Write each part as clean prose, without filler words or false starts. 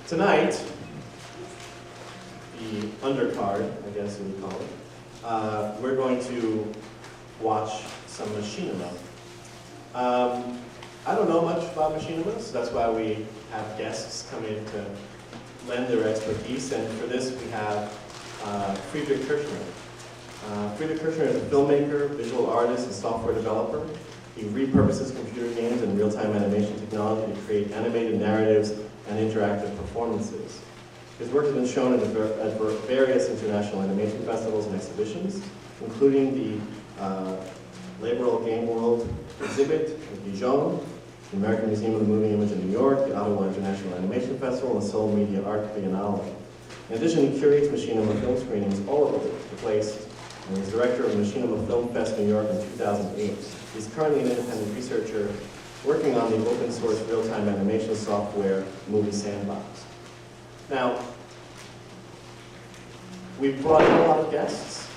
Tonight, the undercard, I guess you would call it, we're going to watch some Machinima. I don't know much about Machinima, so that's why we have guests come in to lend their expertise, and for this we have Friedrich Kirschner. Friedrich Kirschner is a filmmaker, visual artist, and software developer. He repurposes computer games and real-time animation technology to create animated narratives and interactive performances. His work has been shown at various international animation festivals and exhibitions, including the Laboral Game World exhibit in Dijon, the American Museum of the Moving Image in New York, the Ottawa International Animation Festival, and the Seoul Media Art Biennale. In addition, he curates Machinima film screenings all over the place, and is director of Machinima Film Fest New York in 2008. He's currently an independent researcher working on the open source real-time animation software Movie Sandbox. Now, we've brought in a lot of guests,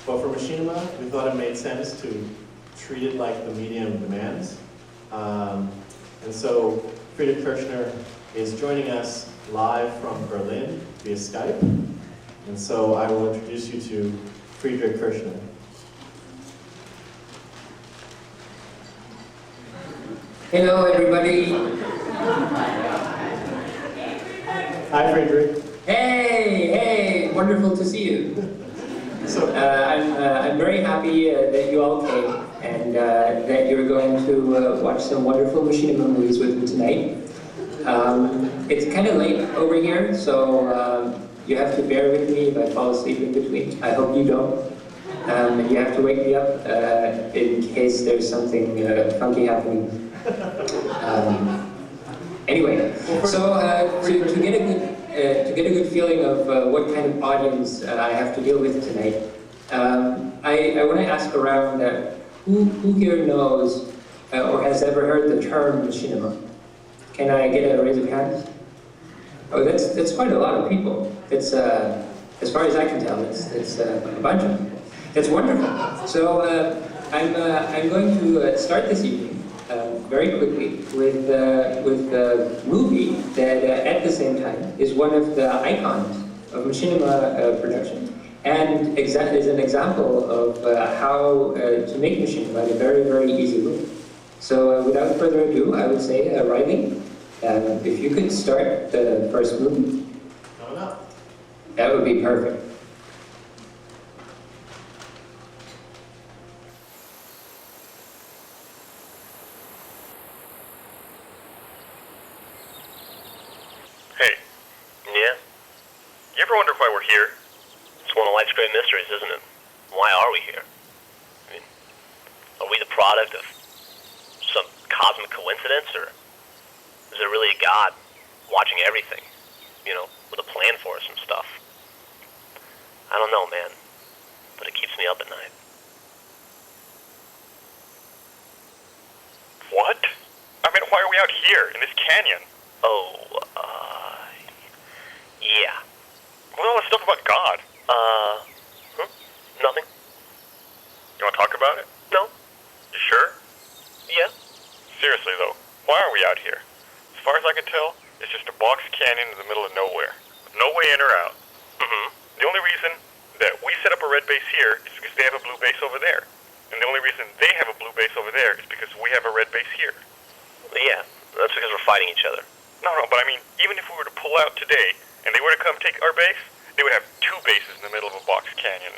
but for Machinima, we thought it made sense to treat it like the medium demands. And so Friedrich Kirschner is joining us live from Berlin via Skype. And so I will introduce you to Friedrich Kirschner. Hello, everybody. Hi, Friedrich. Hey, wonderful to see you. So I'm very happy that you all came and that you're going to watch some wonderful Machinima movies with me tonight. It's kind of late over here, so you have to bear with me if I fall asleep in between. I hope you don't. You have to wake me up in case there's something funky happening. Anyway, so to get a good feeling of what kind of audience I have to deal with tonight, I want to ask around who here knows or has ever heard the term Machinima? Can I get a raise of hands? Oh, that's quite a lot of people. It's as far as I can tell, it's a bunch of people. That's wonderful. So I'm going to start this evening very quickly with a movie that at the same time is one of the icons of Machinima production, and is an example of how to make Machinima in a very, very easy way. So without further ado, I would say, Riley, if you could start the first movie. coming up. That would be perfect. Hey. Yeah? You ever wonder why we're here? It's one of life's great mysteries, isn't it? Why are we here? I mean, are we the product of some cosmic coincidence, or is there really a God watching everything? You know, with a plan for us and stuff? I don't know, man. But it keeps me up at night. What? I mean, why are we out here, in this canyon? Oh, yeah. What all this stuff about God? Nothing. You want to talk about it? No. You sure? Yeah. Seriously, though, why are we out here? As far as I can tell, it's just a box canyon in the middle of nowhere, with no way in or out. Mm-hmm. The only reason that we set up a red base here is because they have a blue base over there. And the only reason they have a blue base over there is because we have a red base here. Yeah, that's because we're fighting each other. No, but I mean, even if we were to pull out today, and they were to come take our base, they would have two bases in the middle of a box canyon.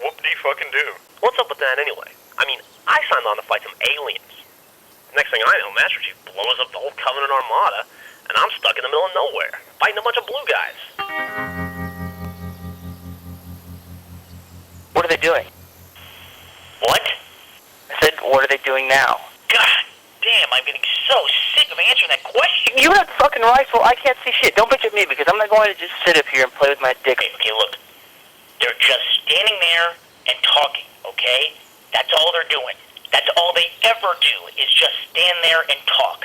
Whoop-de-fucking-do. What's up with that anyway? I mean, I signed on to fight some aliens. Next thing I know, Master Chief blows up the whole Covenant Armada, and I'm stuck in the middle of nowhere, fighting a bunch of blue guys. What are they doing? What? I said, what are they doing now? God damn, I'm getting so sick of answering that question. You have fucking rifle. I can't see shit. Don't bitch at me because I'm not going to just sit up here and play with my dick. Okay, look. They're just standing there and talking, okay? That's all they're doing. That's all they ever do is just stand there and talk.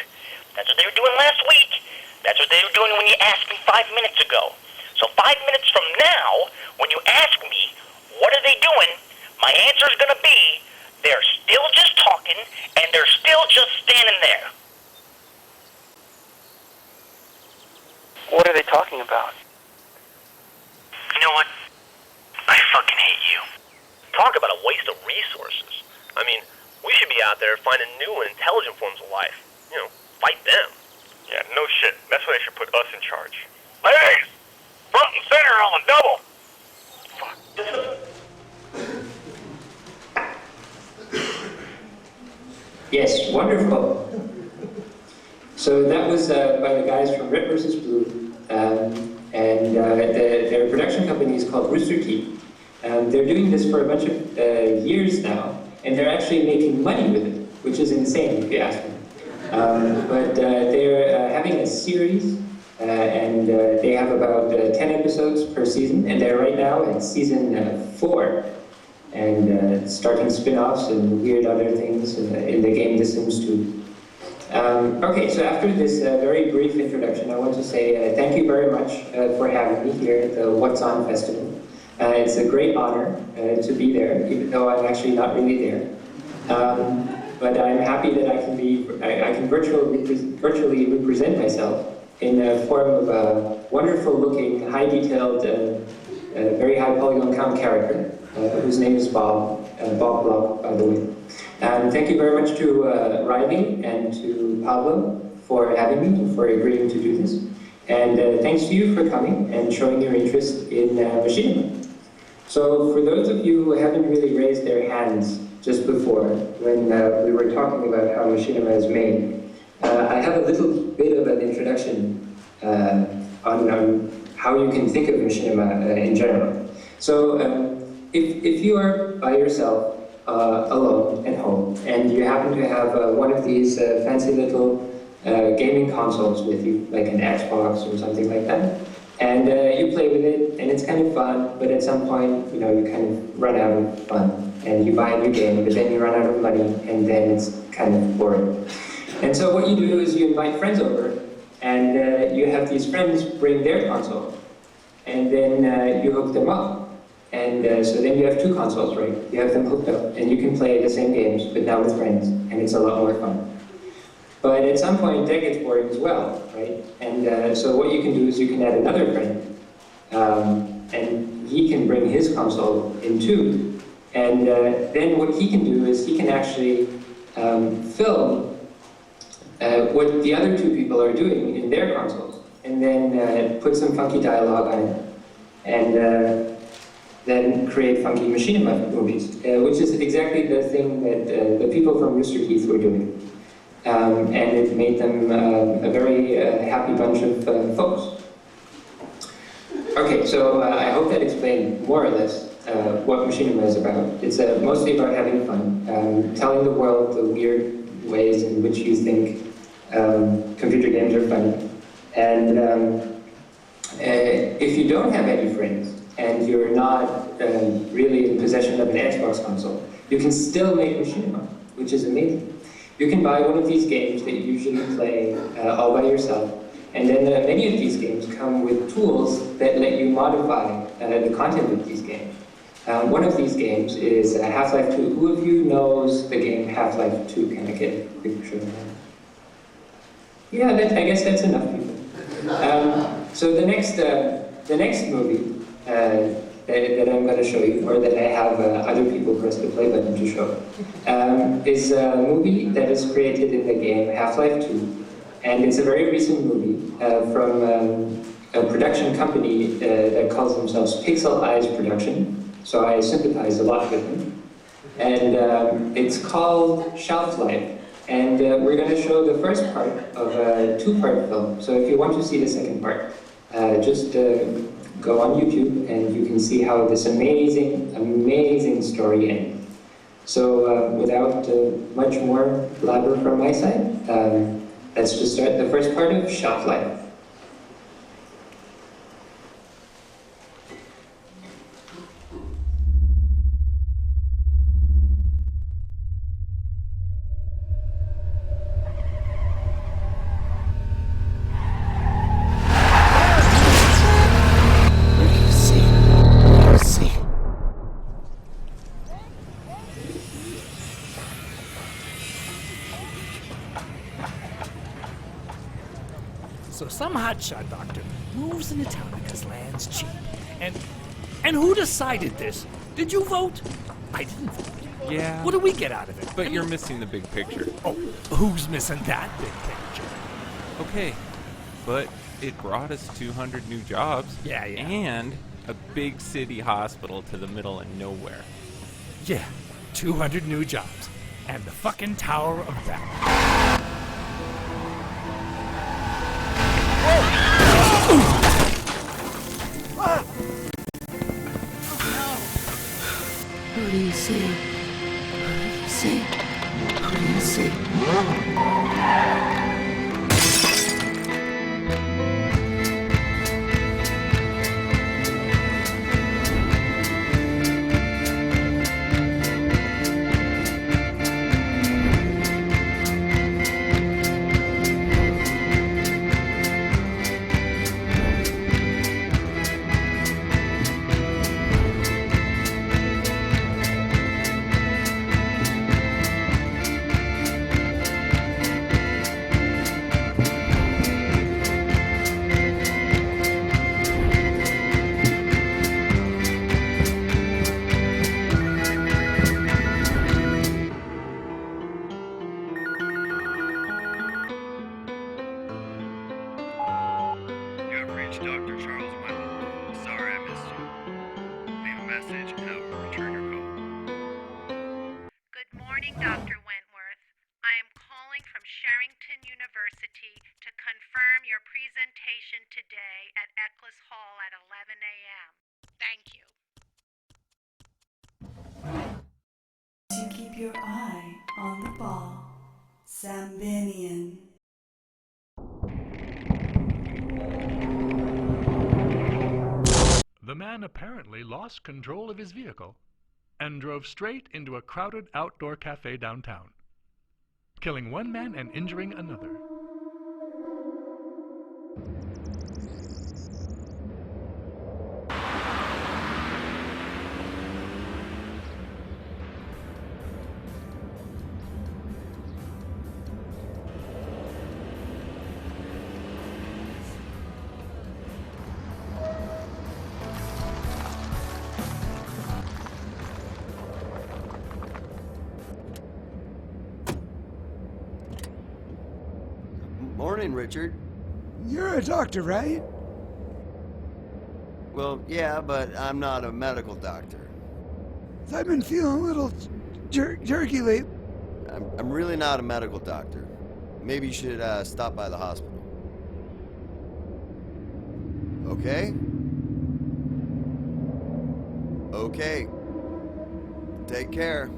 That's what they were doing last week. That's what they were doing when you asked me 5 minutes ago. So 5 minutes from now, when you ask me, what are they doing? My answer is going to be, they're still just talking, and they're still just standing there. What are they talking about? You know what? I fucking hate you. Talk about a waste of resources. I mean, we should be out there finding new and intelligent forms of life. You know, fight them. Yeah, no shit. That's why they should put us in charge. Ladies! Front and center on the double! Yes, wonderful. So that was by the guys from Red vs. Blue, and their production company is called Rooster Teeth. They're doing this for a bunch of years now, and they're actually making money with it, which is insane if you ask me. But they're having a series, and they have about 10 episodes per season, and they're right now at season 4. And starting spin-offs and weird other things in the game The Sims 2. Okay, so after this very brief introduction, I want to say thank you very much for having me here at the What's On Festival. It's a great honor to be there, even though I'm actually not really there. But I'm happy that I can virtually represent myself in the form of a wonderful-looking, high-detailed, very high polygon count character. Whose name is Bob Block, by the way. Thank you very much to Riley and to Pablo for having me and for agreeing to do this. And thanks to you for coming and showing your interest in Machinima. So for those of you who haven't really raised their hands just before, when we were talking about how Machinima is made, I have a little bit of an introduction on how you can think of Machinima in general. So if you are by yourself, alone at home, and you happen to have one of these fancy little gaming consoles with you, like an Xbox or something like that, and you play with it, and it's kind of fun, but at some point, you kind of run out of fun, and you buy a new game, but then you run out of money, and then it's kind of boring. And so what you do is you invite friends over, and you have these friends bring their console, and then you hook them up. And so then you have 2 consoles, right? You have them hooked up, and you can play the same games, but now with friends, and it's a lot more fun. But at some point, that gets boring as well, right? And so what you can do is you can add another friend, and he can bring his console in too. And then what he can do is he can actually film what the other 2 people are doing in their consoles, and then put some funky dialogue on it, and then create funky Machinima movies, which is exactly the thing that the people from Rooster Teeth were doing. And it made them a very happy bunch of folks. Okay, so I hope that explained more or less what Machinima is about. It's mostly about having fun, telling the world the weird ways in which you think computer games are funny. And if you don't have any friends, and you're not really in possession of an Xbox console, you can still make Machinima, which is amazing. You can buy one of these games that you usually play all by yourself, and then many of these games come with tools that let you modify the content of these games. One of these games is Half-Life 2. Who of you knows the game Half-Life 2? Can I get a quick show? Yeah, I guess that's enough people. So the next movie that I'm going to show you, or that I have other people press the play button to show, is a movie that is created in the game Half-Life 2. And it's a very recent movie from a production company that calls themselves Pixel Eyes Production. So I sympathize a lot with them. And it's called Shelf Life. And we're going to show the first part of a 2-part film. So if you want to see the second part, just go on YouTube and you can see how this amazing, amazing story ends. So without much more blabber from my side, let's just start the first part of Shelf Life. So some hotshot doctor moves into town because land's cheap. And who decided this? Did you vote? I didn't vote. Yeah. What do we get out of it? But you're missing the big picture. Oh, who's missing that big picture? Okay, but it brought us 200 new jobs. Yeah. And a big city hospital to the middle of nowhere. Yeah, 200 new jobs. And the fucking Tower of Babel. Who do you see? Who do you see? Who do you see? Dr. Charles Wentworth. Sorry I missed you. Leave a message and I will return your call. Good morning, Dr. Wentworth. I am calling from Sherrington University to confirm your presentation today at Eccles Hall at 11 a.m. Thank you. To keep your eye on the ball. Sambinian. The man apparently lost control of his vehicle and drove straight into a crowded outdoor cafe downtown, killing one man and injuring another. Morning, Richard. You're a doctor, right? Well, yeah, but I'm not a medical doctor. I've been feeling a little jerky lately. I'm really not a medical doctor. Maybe you should stop by the hospital. Okay? Okay. Take care.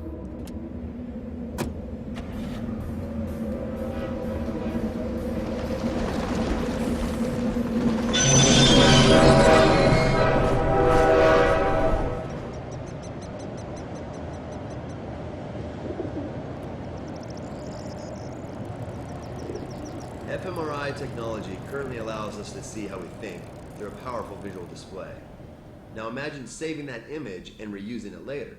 fMRI technology currently allows us to see how we think through a powerful visual display. Now imagine saving that image and reusing it later,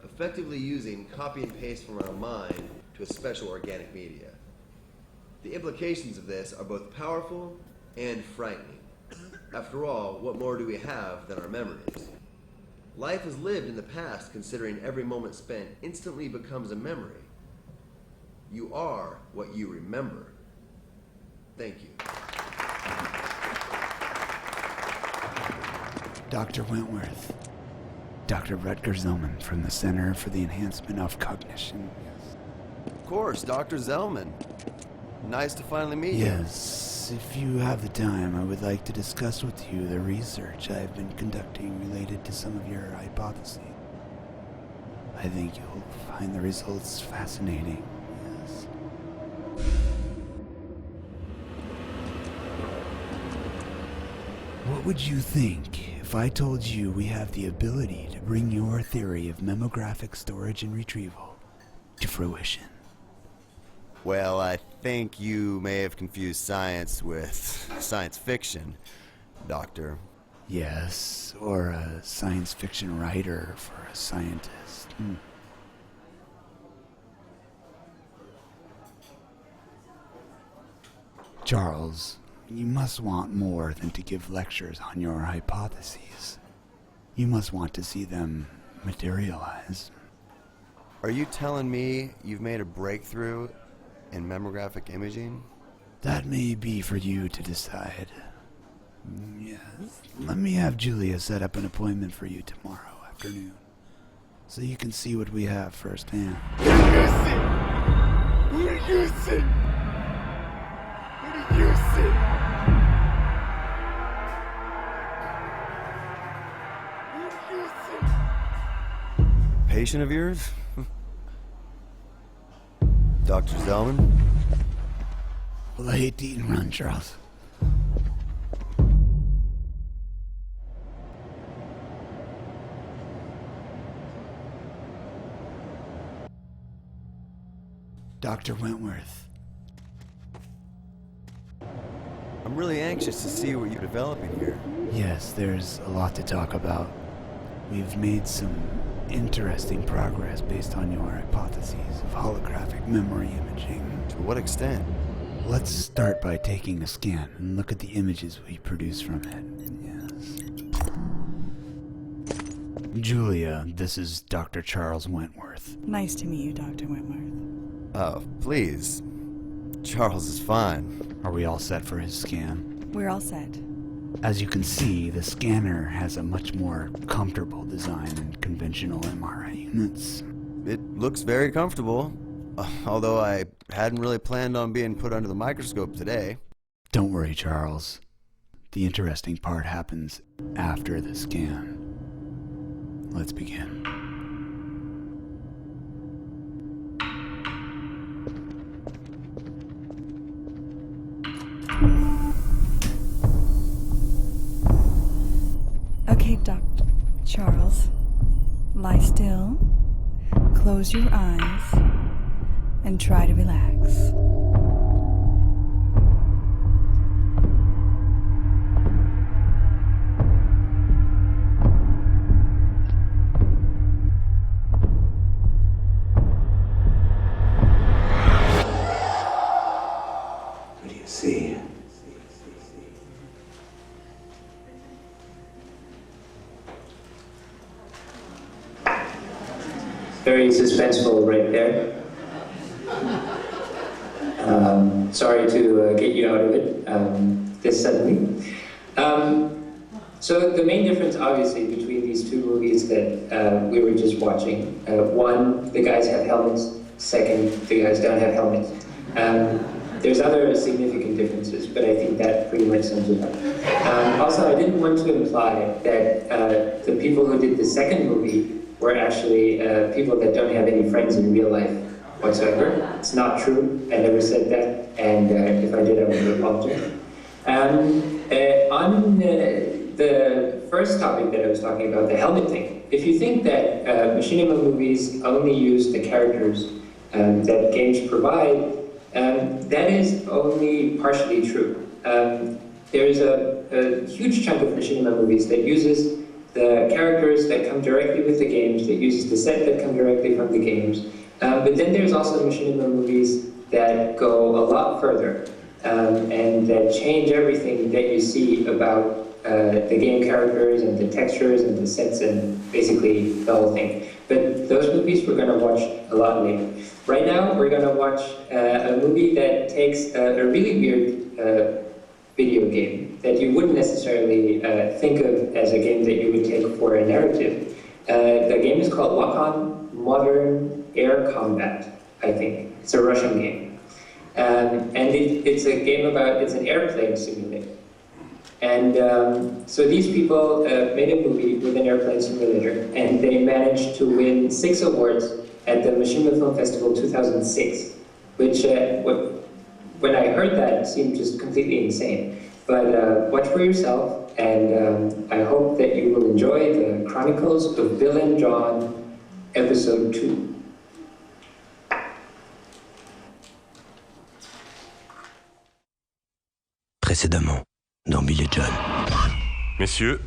effectively using copy and paste from our mind to a special organic media. The implications of this are both powerful and frightening. After all, what more do we have than our memories? Life is lived in the past, considering every moment spent instantly becomes a memory. You are what you remember. Thank you. Dr. Wentworth. Dr. Rutger Zellman from the Center for the Enhancement of Cognition. Of course, Dr. Zellman. Nice to finally meet you. Yes, if you have the time, I would like to discuss with you the research I've been conducting related to some of your hypotheses. I think you'll find the results fascinating. Yes. What would you think if I told you we have the ability to bring your theory of memographic storage and retrieval to fruition? Well, I think you may have confused science with science fiction, Doctor. Yes, or a science fiction writer for a scientist. Charles, you must want more than to give lectures on your hypotheses. You must want to see them materialize. Are you telling me you've made a breakthrough in memographic imaging? That may be for you to decide. Yes. Let me have Julia set up an appointment for you tomorrow afternoon, so you can see what we have firsthand. What do you see? What do you see? What do you see? What do you see? Patient of yours? Dr. Zellman? Well, I hate to eat and run, Charles. Dr. Wentworth. I'm really anxious to see what you're developing here. Yes, there's a lot to talk about. We've made some interesting progress based on your hypotheses of holographic memory imaging. To what extent? Let's start by taking a scan and look at the images we produce from it. Yes. Julia, this is Dr. Charles Wentworth. Nice to meet you, Dr. Wentworth. Oh, please. Charles is fine. Are we all set for his scan? We're all set. As you can see, the scanner has a much more comfortable design than conventional MRI units. It looks very comfortable, although I hadn't really planned on being put under the microscope today. Don't worry, Charles. The interesting part happens after the scan. Let's begin. Okay, Dr. Charles. Lie still, close your eyes, and try to relax. What do you see? Very suspenseful right there. Sorry to get you out of it this suddenly. So the main difference, obviously, between these two movies that we were just watching, one, the guys have helmets. Second, the guys don't have helmets. There's other significant differences, but I think that pretty much sums it up. Also, I didn't want to imply that the people who did the second movie were actually people that don't have any friends in real life whatsoever. It's not true. I never said that, and if I did, I would apologize. On the first topic that I was talking about, the helmet thing, if you think that Machinima movies only use the characters that games provide, that is only partially true. There is a huge chunk of Machinima movies that uses the characters that come directly with the games, that uses the set that come directly from the games. But then there's also Machinima movies that go a lot further and that change everything that you see about the game characters and the textures and the sets and basically the whole thing. But those movies we're going to watch a lot later. Right now we're going to watch a movie that takes a really weird video game that you wouldn't necessarily think of as a game that you would take for a narrative. The game is called Lock-On Modern Air Combat, I think. It's a Russian game. And it's a game about, it's an airplane simulator. And so these people made a movie with an airplane simulator, and they managed to win 6 awards at the Machinima Film Festival 2006, which when I heard that seemed just completely insane. But watch for yourself, and I hope that you will enjoy the Chronicles of Bill and John, Episode 2. Précédemment, dans Bill et John. Messieurs,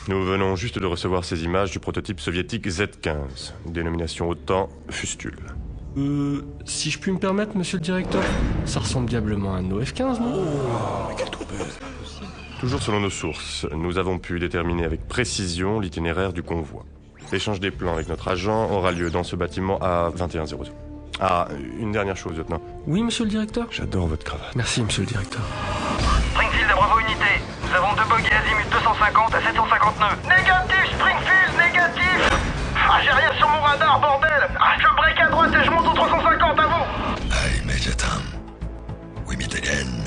nous venons juste de recevoir ces images du prototype soviétique Z-15, dénomination OTAN Fustule. Si je puis me permettre, monsieur le directeur, ça ressemble diablement à un OF-15, non? Oh, mais quel doute. Toujours selon nos sources, nous avons pu déterminer avec précision l'itinéraire du convoi. L'échange des plans avec notre agent aura lieu dans ce bâtiment à 21h00. Ah, une dernière chose, lieutenant. Oui, monsieur le directeur. J'adore votre cravate. Merci, monsieur le directeur. Springfield à Bravo Unité. Nous avons 2 bogies azimut 250 à 750 nœuds. Négatif, Springfield, négatif. Ah, j'ai rien sur mon radar, bordel. Ah, je break à droite et je monte au 350, à vous. Hey, Major Tom. We meet again.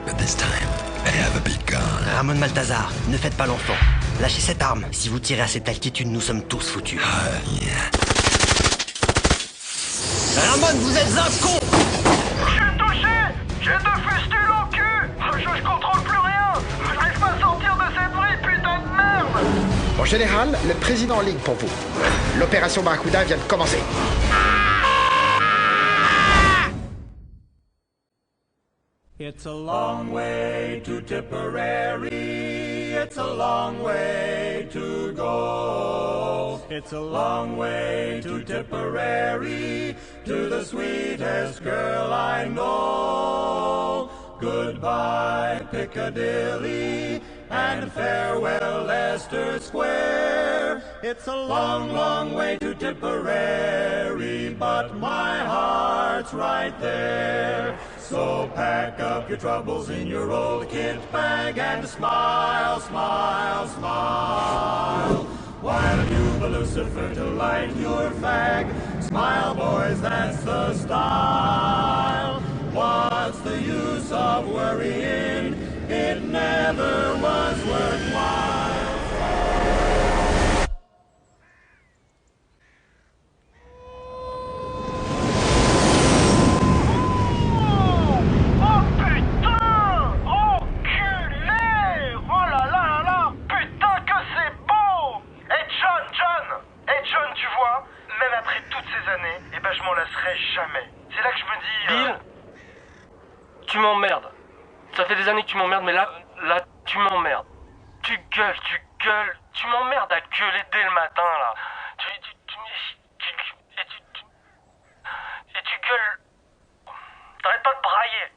But this time, I have a big gun. Ramon Maltazar, ne faites pas l'enfant. Lâchez cette arme. Si vous tirez à cette altitude, nous sommes tous foutus. Ramon, vous êtes un con! J'ai touché. J'ai 2 fustules au cul. Je contrôle plus rien. J'arrive pas à sortir de cette vraie putain de merde. Mon général, le président en ligne pour vous. L'opération Barracuda vient de commencer. It's a long way to Tipperary. It's a long way to go. It's a long way to Tipperary, to the sweetest girl I know. Goodbye, Piccadilly, and farewell, Leicester Square. It's a long, long way to Tipperary, but my heart's right there. So pack up your troubles in your old kit bag and smile, smile, smile. While you've a Lucifer to light your fag. Smile, boys, that's the style. What's the use of worrying? It never was worthwhile. Jamais. C'est là que je me dis... Bill, tu m'emmerdes. Ça fait des années que tu m'emmerdes, mais là, tu m'emmerdes. Tu gueules, tu m'emmerdes à gueuler dès le matin, là. Et tu gueules... T'arrêtes pas de brailler.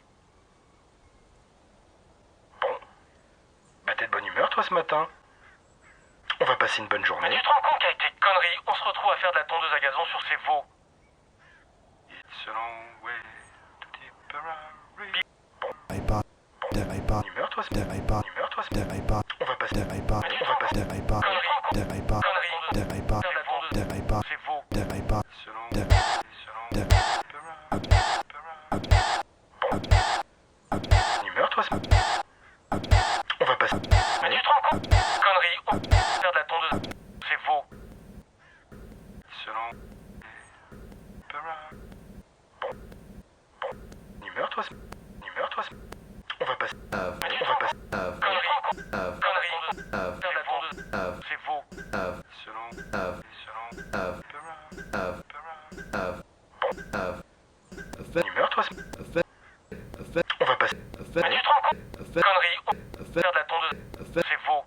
Bon. Bah t'es de bonne humeur, toi, ce matin. On va passer une bonne journée. Mais tu te rends compte qu'avec tes conneries, on se retrouve à faire de la tondeuse à gazon sur ces veaux. It's a long way to Tipperary. Humeur, toi, on va passer. Humeur, toi, on va passer. Mais tu te rends compte, conneries, on va faire de la tondeuse, c'est faux. Selon... Humeur, toi, on va passer. Conneries, faire de la tondeuse, c'est faux. Humeur, toi, on va passer. Mais tu te rends compte, conneries, faire de la tondeuse, c'est faux.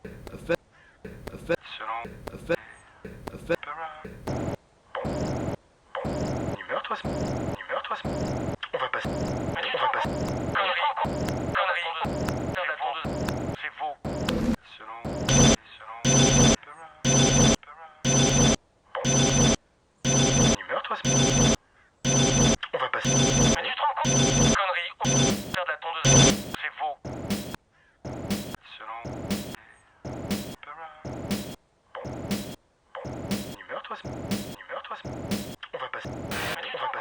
Humeur, toi, on va passer. Conneries, faire de la tondeuse, c'est faux. Humeur, toi, on va passer. Mais tu te rends compte, conneries, faire de la tondeuse, c'est faux. Humeur, toi, on va passer. Conneries, faire de la tondeuse, c'est faux. Humeur, toi, on va passer. Mais tu te rends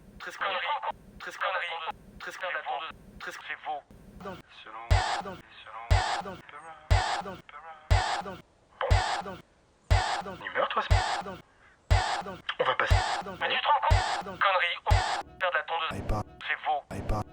compte, conneries, faire de la tondeuse, c'est faux. Humeur, toi, on va passer. Conneries, faire de la tondeuse, c'est faux. Humeur, toi, on va passer. Mais tu te rends compte, conneries, faire de la tondeuse, c'est faux. Humeur, toi,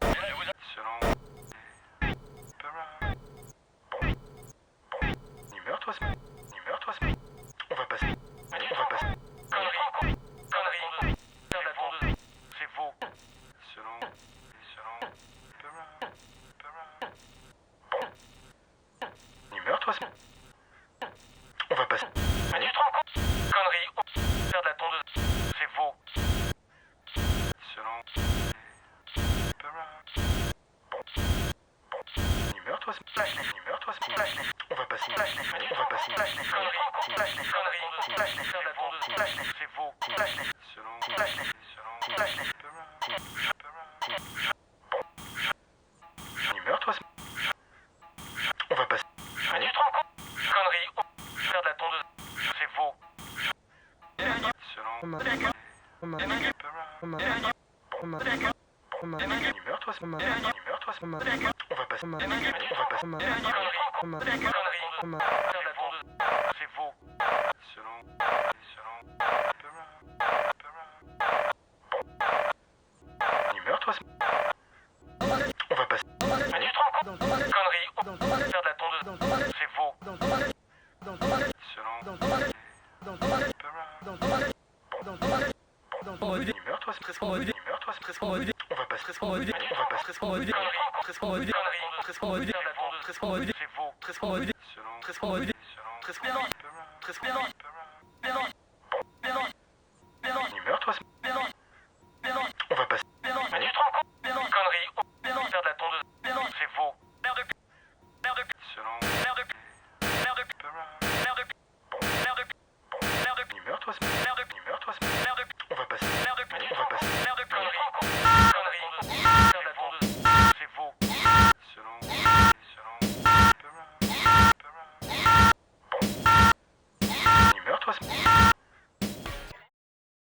meurtre, on va passer. Mais tu te rends compte? Connerie, faire de la tondeuse, c'est faux. Selon... Meurtre, slash les meurtres, slash les... On va passer. Slash les conneries, slash les conneries, slash les faire de la tondeuse, slash les... C'est faux. Slash les... Selon... Slash les... Slash les... Meurtre, on va passer. Mais tu te rends compte? Connerie, faire de la tondeuse, c'est faux. Selon... Meurtre, on va passer. On va passer. Connerie, faire de la tondeuse, c'est faux. Selon... Meurtre, on va passer. Mais tu te rends compte? Connerie, faire de la tondeuse, c'est faux. Selon... Meurtre, on va passer. On va passer. Connerie, faire de la tondeuse, c'est faux. Meurtre, on va passer. Mais tu te rends compte? Connerie, faire de la tondeuse, c'est faux. Selon... Meurtre, on va passer. On va passer. Connerie, faire de la tondeuse, c'est faux. Selon... Meurtre,